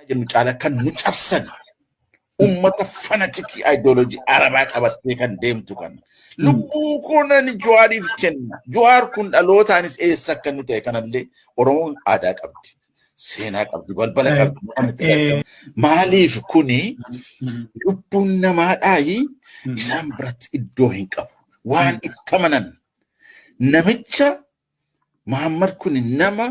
jennu caala kan nu cabsan ummata fanatikii ideoloojii arabaa qabattee kan deemtu kan lubbuu kunan Jawaariif kenna. Jawaar kun dhalootaanis eessa akka inni ta'e kanallee Oromoon aadaa qabdi, seenaa qabdi, balbala qabdi. Maaliif kuni lubbuun namaadhaayi isaan biratti iddoo hin qabu. Waan itti amanan namicha Muhammad kun nama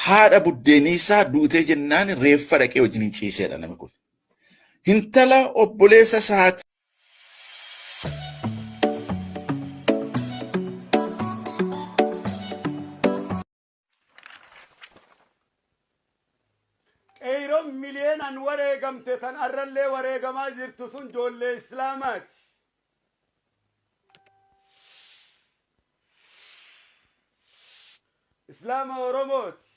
haadha buddeenii isaa duutee jennaan reeffa dhaqee wajjin ciiseedha namni kun. Hintala obboleessa isaati. Qeeroon miliyeenaan wareegamte tan arrallee wareegamaa jirtu sun ijoollee Islaamaati. Islaama Oromooti.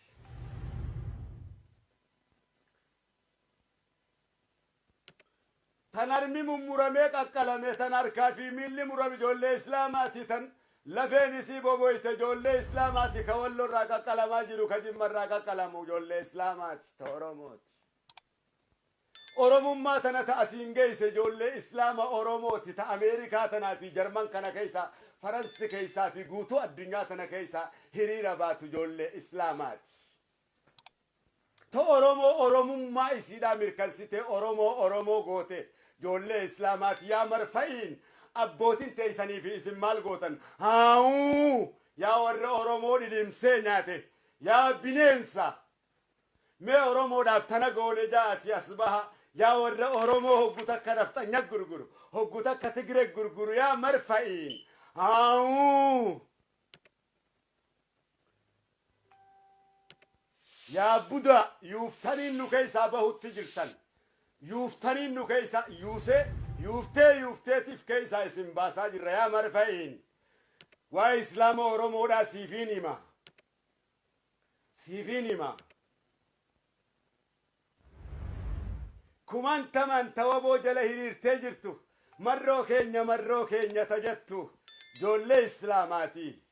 Tan harmi mummuramee qaqqalame, tan harkaa fi miilli murame ijoollee Islaamaati. Tan lafeen isii boboyte ijoollee Islaamaati. Ka Wallorraa qaqqalamaa jiru, ka Jimmarraa qaqqalamu ijoollee Islaamaati. Ta Oromooti. Oromummaa tana ta asiin geesse ijoollee Islaama Oromooti. Ta Ameerikaa tanaa fi Jarman kana keessa, Faransi keessaa fi guutuu addunyaa tana keessa hiriira baatu ijoollee Islaamaati. Ta Oromoo Oromummaa isiidhaa mirkansite Oromoo goote ijoollee Islaamaati. Yaa marfa'iin abbootiin teessanii fi isin maal gootan? Haawuu yaa warra Oromoo dhidhimsee nyaate yaa bineensa mee Oromoodhaaf tana goone jaati asbaha. Yaa warra Oromoo hoggu takka naftanya gurguru, hoggu takka Tigiree gurguru yaa marfa'iin. Yaa Buda yuuftaniin nu keessaa bahutti jirtan. Yuuftaniin nu keessa yuufteetiif keessaa isin baasaa jirra yaa marfa'iin. Waa Islaama Oromoodhaa siifiin hima. Siifiin hima. Kumantaman tawaboo jala hiriirtee jirtu. Marroo keenya tajattu. Ijoollee Islaamaati.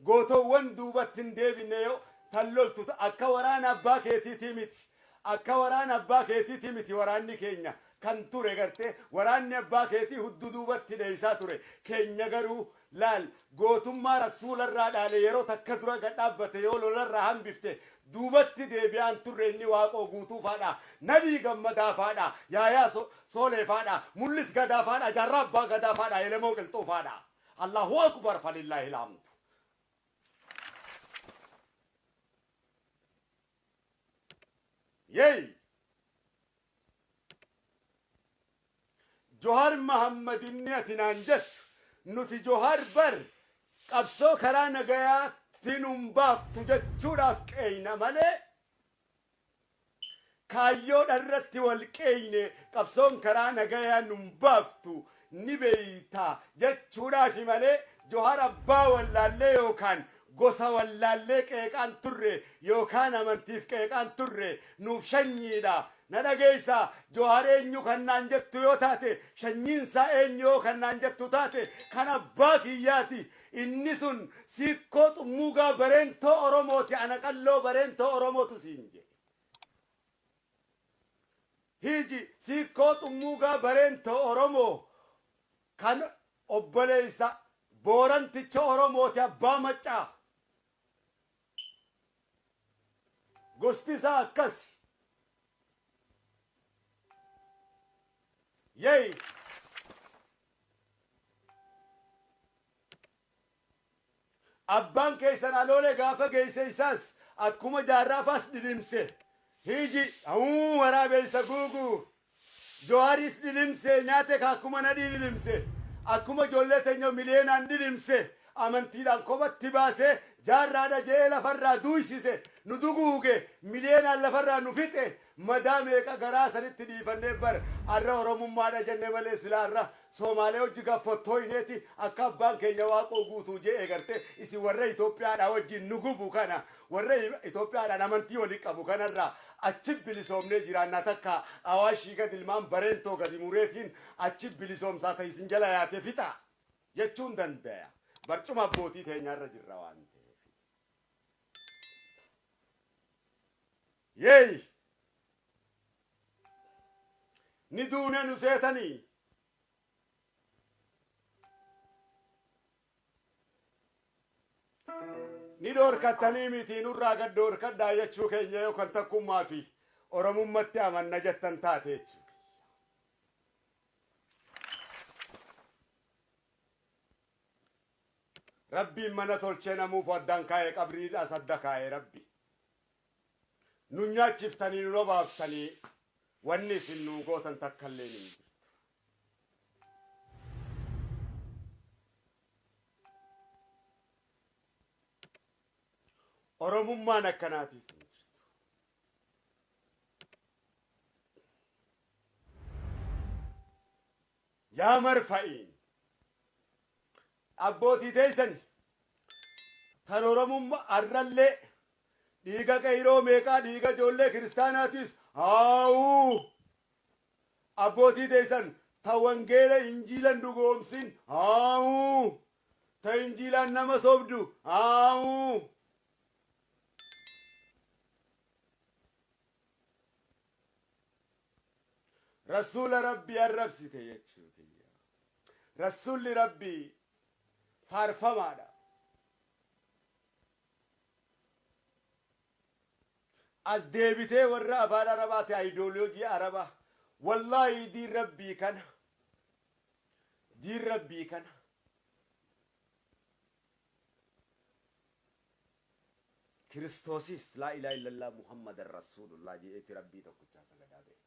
Gootoowwan duubatti hin deebine yoo tan loltu akka waraana abbaa keetiitii miti. Akka waraana abbaa keetiitii miti waraanni keenya kan ture gartee waraanni abbaa keetii huddu duubatti dheeysaa ture. Keenya garuu laal gootummaa rasuularraa dhaale yeroo takka dura gad dhaabbate yoo lolarraa hambifte duubatti deebi'aan turre inni waaqoo guutuu faadha. Nabii gammadaa faadha. Yaayaa soolee faadha. Mul'is gadaa faadha. Jaarraa abbaa gadaa faadha. Elemoo qilxuu faadha. Allahu akbar falillahi alhamdu. Yey Johar Muhammad inni atinaan jettu nuti Johar bar qabsoo karaa nagayaa tinum baaftu jechuudhaaf qeeyna malee kaayyoo dharratti wal qeeyne qabsoon karaa nagayaa num baaftu ni beeyta jechuudhaaf malee Johar abbaa wallaallee yookaan gosa wallaallee qeeqaan turre yookaan amantiif qeeqaan turre nuuf shanyiidha. Na dhageessa Johar eenyu kannaan jettu yoo taate shanyiinsaa eenyu yoo kannaan jettu taate kan abbaa kiyyaati. Inni sun siikkoo xummuugaa bareentoo Oromooti. Ana qalloo bareentoo Oromootu siin je. Hiji siikkoo xummuugaa bareentoo Oromoo kan obboleessa booranticha Oromooti abbaa maccaa. Gosti isaa akkas. Yey abbaan keessan aloole gaafa geesse isaas akkuma jaarraafaas dhidhimse. Hiji waraabeysa guuguu Joharis dhidhimse nyaate ka akkuma nadhii dhidhimse. Akkuma ijoollee teenya miliyeenaan dhidhimse. Amantiidhaan kophatti baase jaarraadha jee lafarraa duuysise. Nu duguuge miliyeenaan lafarraa nu fixe. Madaa meeqa garaa sanitti dhiifannee bar arra Oromummaadha jenne malee silaa arra Somaalee hojii gaffattoo hineeti akka abbaan keenya waaqoo guutuu jee eegarte isin warra Itoophiyaadhaa wajjin nu gubu kana warra Itoophiyaadhaan amantii walii qabu kanarraa achi bilisoomnee jiraannaa takka awaashii gad ilmaan bareentoo gadi mureetiin achi bilisoomsaa ta'e isin jala yaate fixa jechuun danda'a. Barcuma abbootii teenyaarra jirra waan ta'eef. Yey! Ni duune nu seetanii. Ni dhorkattanii miti nurraa gad dhorkadhaa jechuu keenya yookaan takkummaa fi Oromummatti amanna jettan taate jechuudha. Rabbiin mana tolchee namuuf addaan kaa'ee qabriidhaas adda kaa'ee rabbi. Nu nyaachiftanii nu lobaaftanii wanni isin nuu gootan takkallee hin jirtu. Oromummaan akkanaatiis hin jirtu. Yaa marfa'iin abbootii teessani tan Oromummaa arrallee dhiiga qeyroo meeqaa dhiiga ijoollee kiristaanaatis haa'uu abbootii teessan ta wangeela injiilan dhugoomsin haa'uu ta injiilaan nama sobdu haa'uu rasuula rabbii arrabsite jechuudha. Rasuulli rabbii faarfamaadha. As deebitee warra afaan arabaati ayidooloojii arabaa wallaahi diin rabbii kana kiristoosis laa ilaaha illallah muhammadan rasuulullah jedheeti rabbii tokkichaa sagadaa ba'e.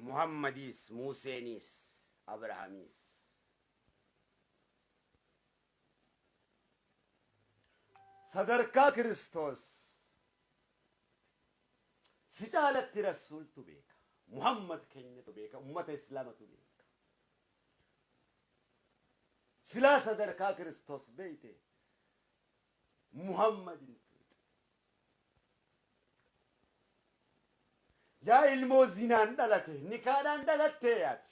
Muhammadis Museenis Abrahaamis sadarkaa Kiristoos si caalatti rasuultu beeka. Muhammad keenyatu beeka. Ummata islaamatu beeka. Silaa sadarkaa Kiristoos beeyte Muhammadin yaa ilmoo zinaan dhalate nikaadhaan dhalattee yaati.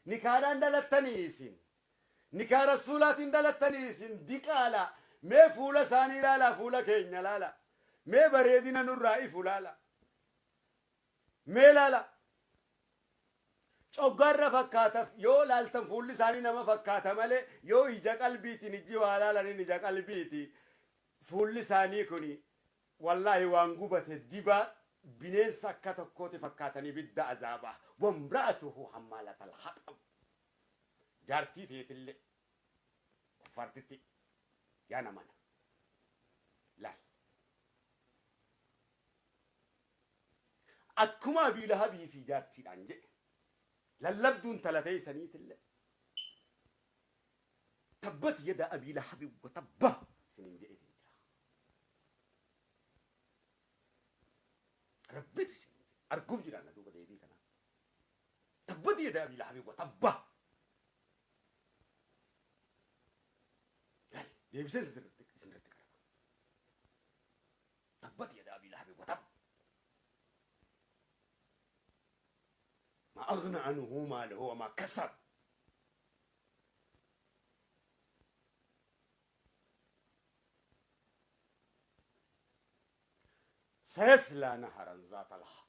Nikaadhaan dhalattanii isin. Nikaa rasuulaatiin dhalattanii isin diqaala. Mee fuula isaanii ilaala, fuula keenya ilaala. Mee bareedina nurraa ifu ilaala. Mee ilaala. Coggaarra fakkaataf yoo laaltan fuulli isaanii nama fakkaata malee yoo ija qalbiitiin ijji waa laalaniin ija qalbiiti. Fuulli isaanii kuni wallaahi waan gubate dibaa bineensa akka tokkooti fakkaatanii bidda azaabaa. Wamra'atuhu hammaalatal haxam. Jaartii teetillee kuffartitti yaa namana. Laal. Akkuma Abii Lahabii fi jaartiidhaan jedhe lallabduun talatee isaniitillee tabbat yada Abii Lahabii wa tabba isiniin jedheetiin jira. Rabbitu isiniin jedhe arguuf jiraan aduuba deebii kanaa. Tabbat yada Abii Lahabii wa tabba. deebisee isinirratti qaraba. Tabbat yada Abii Lahabii wa tabba. ما أغنى عنه ماله وما كسب. سيصلى نهرا ذات لهب